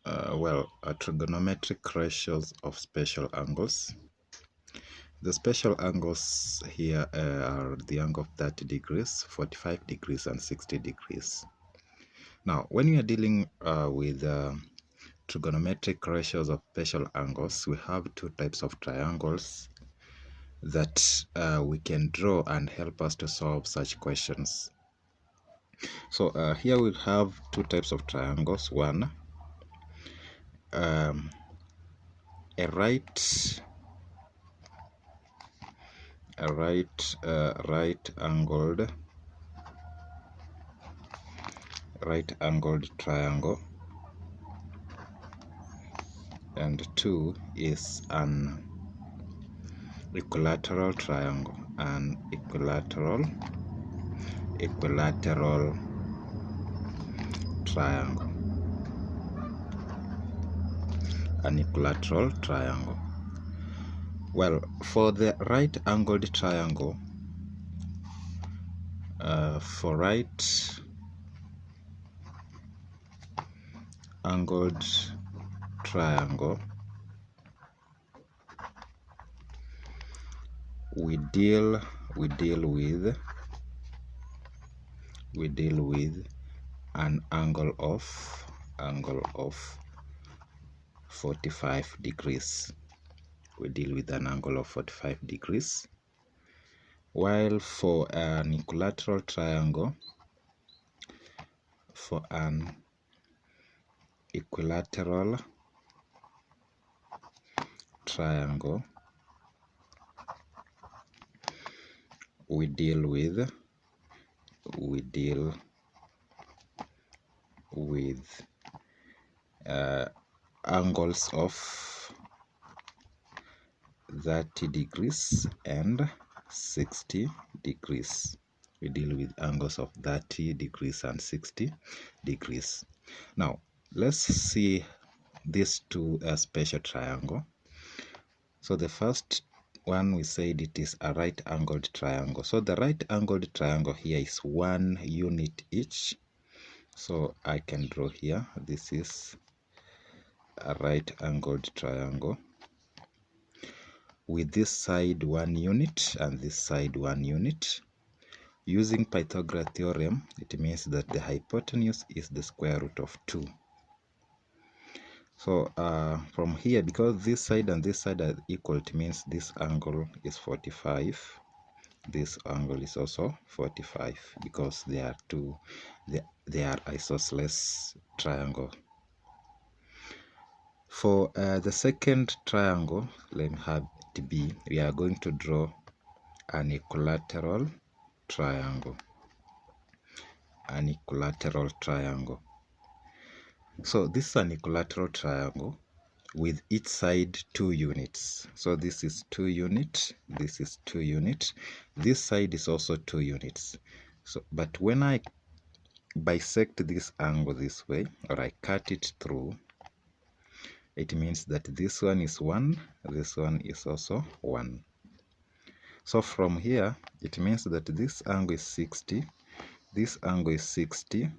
Trigonometric ratios of special angles. The special angles here are the angle of 30 degrees, 45 degrees, and 60 degrees. Now, when we are dealing with trigonometric ratios of special angles, we have two types of triangles that we can draw and help us to solve such questions. So here we have two types of triangles. One, a right angled triangle, and two is an equilateral triangle, an equilateral triangle, an equilateral triangle. Well, for the right angled triangle, we deal with an angle of 45 degrees. We deal with an angle of 45 degrees. While for an equilateral triangle, we deal with angles of 30 degrees and 60 degrees. We deal with angles of 30 degrees and 60 degrees. Now, let's see these two special triangle. So the first one, we said it is a right angled triangle. So the right angled triangle here is 1 unit each. So I can draw here, this is a right angled triangle with this side 1 unit and this side 1 unit. Using Pythagoras theorem, it means that the hypotenuse is the square root of 2. So from here, because this side and this side are equal, it means this angle is 45. This angle is also 45 because they are isosceles triangle. For the second triangle, let me have it be, we are going to draw an equilateral triangle. So this is an equilateral triangle with each side 2 units. So this is 2 units, this is 2 units, this side is also 2 units. So but when I bisect this angle this way, or I cut it through, it means that this one is 1, this one is also 1. So from here, it means that this angle is 60, this angle is 60,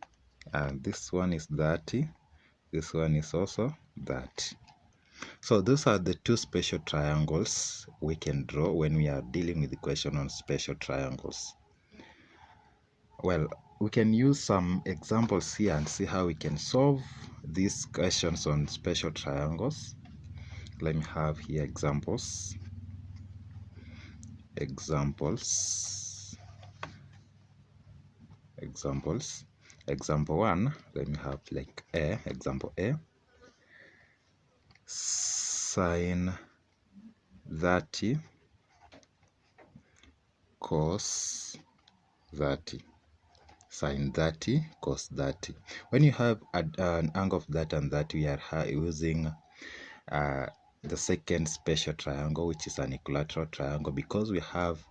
and this one is 30, this one is also 30. So those are the two special triangles we can draw when we are dealing with the question on special triangles. Well, we can use some examples here and see how we can solve these questions on special triangles. Let me have here examples. Example 1, let me have like example A. Sine 30 cos 30. Sine 30 cos 30. When you have an angle of that and that, we are using the second special triangle, which is an equilateral triangle, because we have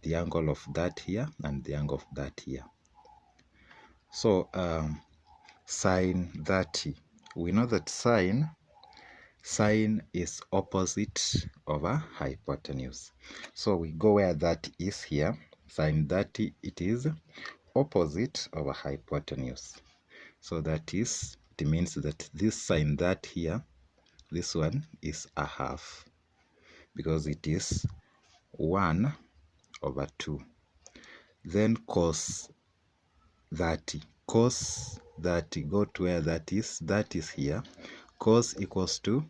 the angle of that here and the angle of that here. So sine 30, we know that sine is opposite over hypotenuse. So we go where that is here. Sine 30, it is opposite over hypotenuse. So that is it means that this sign that here, this one is a half, because it is 1 over 2. Then cos 30. Cos 30, go to where that is here. Cos equals to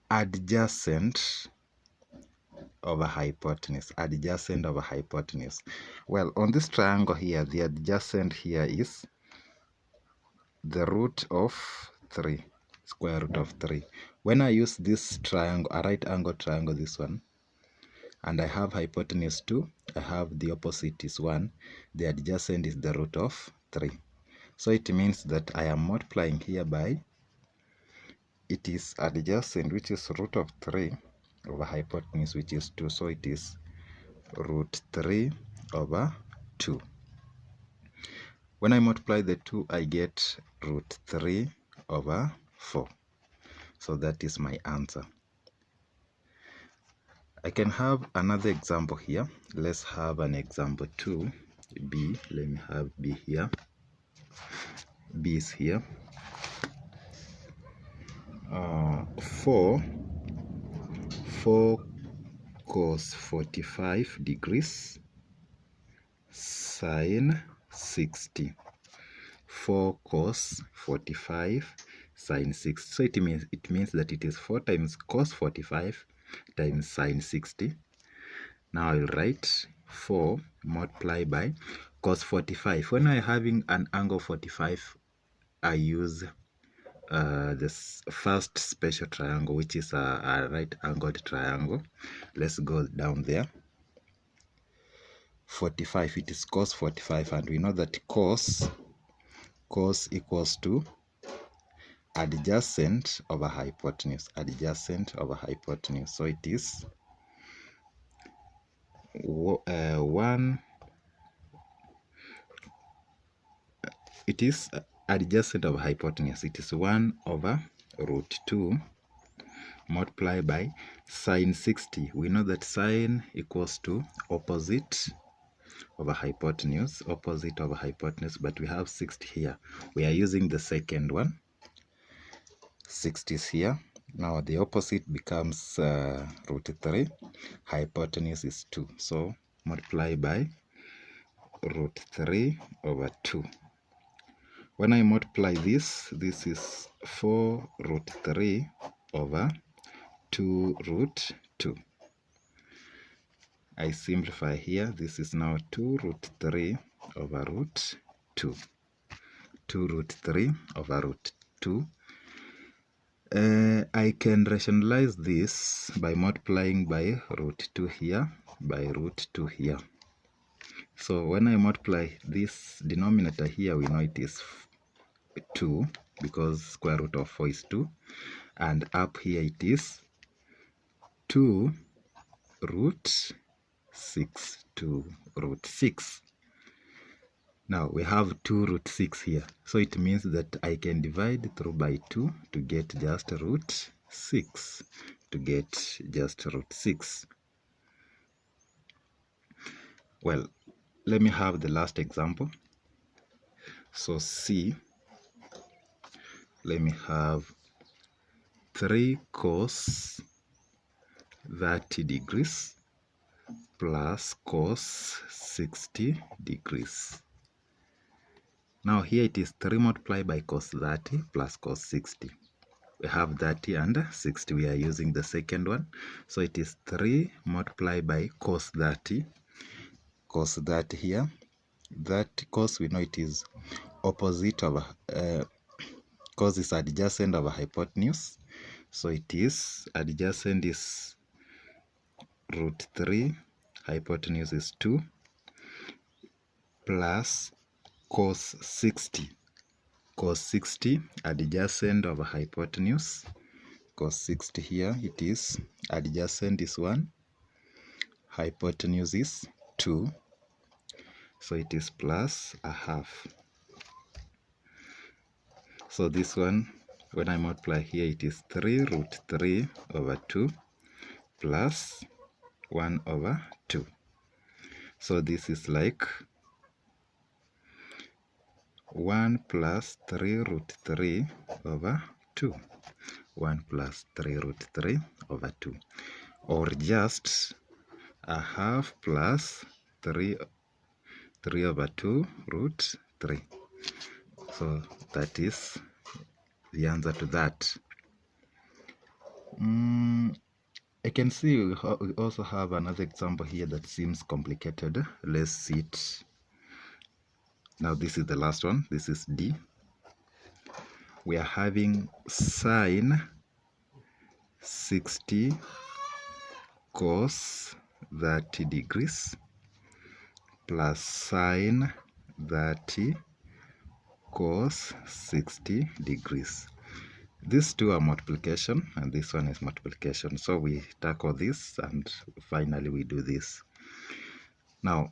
adjacent over hypotenuse. Adjacent over hypotenuse. Well, on this triangle here, the adjacent here is the root of 3, square root of 3. When I use this triangle, a right angle triangle, this one, and I have hypotenuse 2, I have the opposite is 1, the adjacent is the root of 3. So it means that I am multiplying here by, it is adjacent, which is root of 3, over hypotenuse, which is 2. So it is root 3 over 2. When I multiply the 2, I get root 3 over 4. So that is my answer. I can have another example here. Let's have an example 2. B. Let me have B here. B is here. 4 cos 45 degrees sine 60. 4 cos 45 sine 60. So it means that it is 4 times cos 45 times sine 60. Now I'll write 4 multiplied by cos 45. When I'm having an angle 45, I use this first special triangle, which is a right angled triangle. Let's go down there. 45, it is cos 45, and we know that cos equals to adjacent over hypotenuse. Adjacent over hypotenuse. So it is 1. It is adjacent of hypotenuse. It is 1 over root 2 multiplied by sine 60. We know that sine equals to opposite over hypotenuse. Opposite over hypotenuse, but we have 60 here. We are using the second one. 60 is here. Now the opposite becomes root 3. Hypotenuse is 2. So multiply by root 3 over 2. When I multiply this is 4 root 3 over 2 root 2. I simplify here. This is now 2 root 3 over root 2. 2 root 3 over root 2. I can rationalize this by multiplying by root 2 here, by root 2 here. So when I multiply this denominator here, we know it is 2, because square root of 4 is 2, and up here it is 2 root 6. 2 root 6. Now we have 2 root 6 here, so it means that I can divide through by 2 to get just root 6. To get just root 6. Well, let me have the last example. So C, let me have 3 cos 30 degrees plus cos 60 degrees. Now here it is 3 multiplied by cos 30 plus cos 60. We have 30 and 60. We are using the second one. So it is 3 multiplied by cos 30. Cos 30 here. That cos, we know it is opposite of cos is adjacent of hypotenuse. So it is adjacent is root 3, hypotenuse is 2, plus cos 60. Cos 60 adjacent of hypotenuse. Cos 60 here, it is adjacent is 1, hypotenuse is 2. So it is plus a half. So this one, when I multiply here, it is 3 root 3 over 2 plus 1 over 2. So this is like 1 plus 3 root 3 over 2. 1 plus 3 root 3 over 2. Or just a half plus 3 over 2 root 3. So that is the answer to that. I can see we also have another example here that seems complicated. Let's see it. Now this is the last one. This is D. We are having sine 60 cos 30 degrees plus sine 30 cos 60 degrees. These two are multiplication and this one is multiplication. So we tackle this and finally we do this. Now,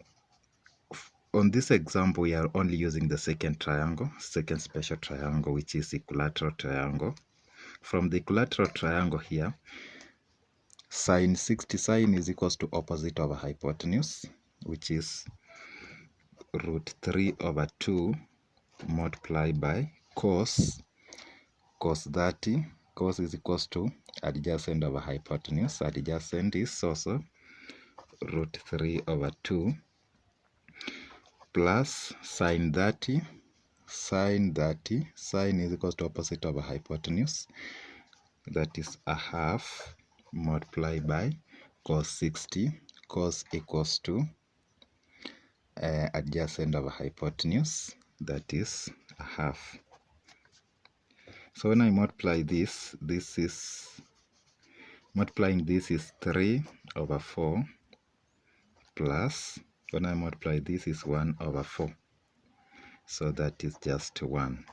on this example, we are only using the second special triangle, which is equilateral triangle. From the equilateral triangle here, sine 60 sine is equals to opposite over hypotenuse, which is root 3 over 2 multiplied by cos 30. Cos is equals to adjacent over hypotenuse. Adjacent is also root 3 over 2 plus sine 30. Sine is equals to opposite over hypotenuse. That is a half multiplied by cos 60. Cos equals to adjacent over hypotenuse. That is a half. So when I multiply this, multiplying this is 3 over 4 plus, when I multiply this is 1 over 4. So that is just 1.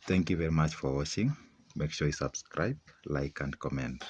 Thank you very much for watching. Make sure you subscribe, like and comment.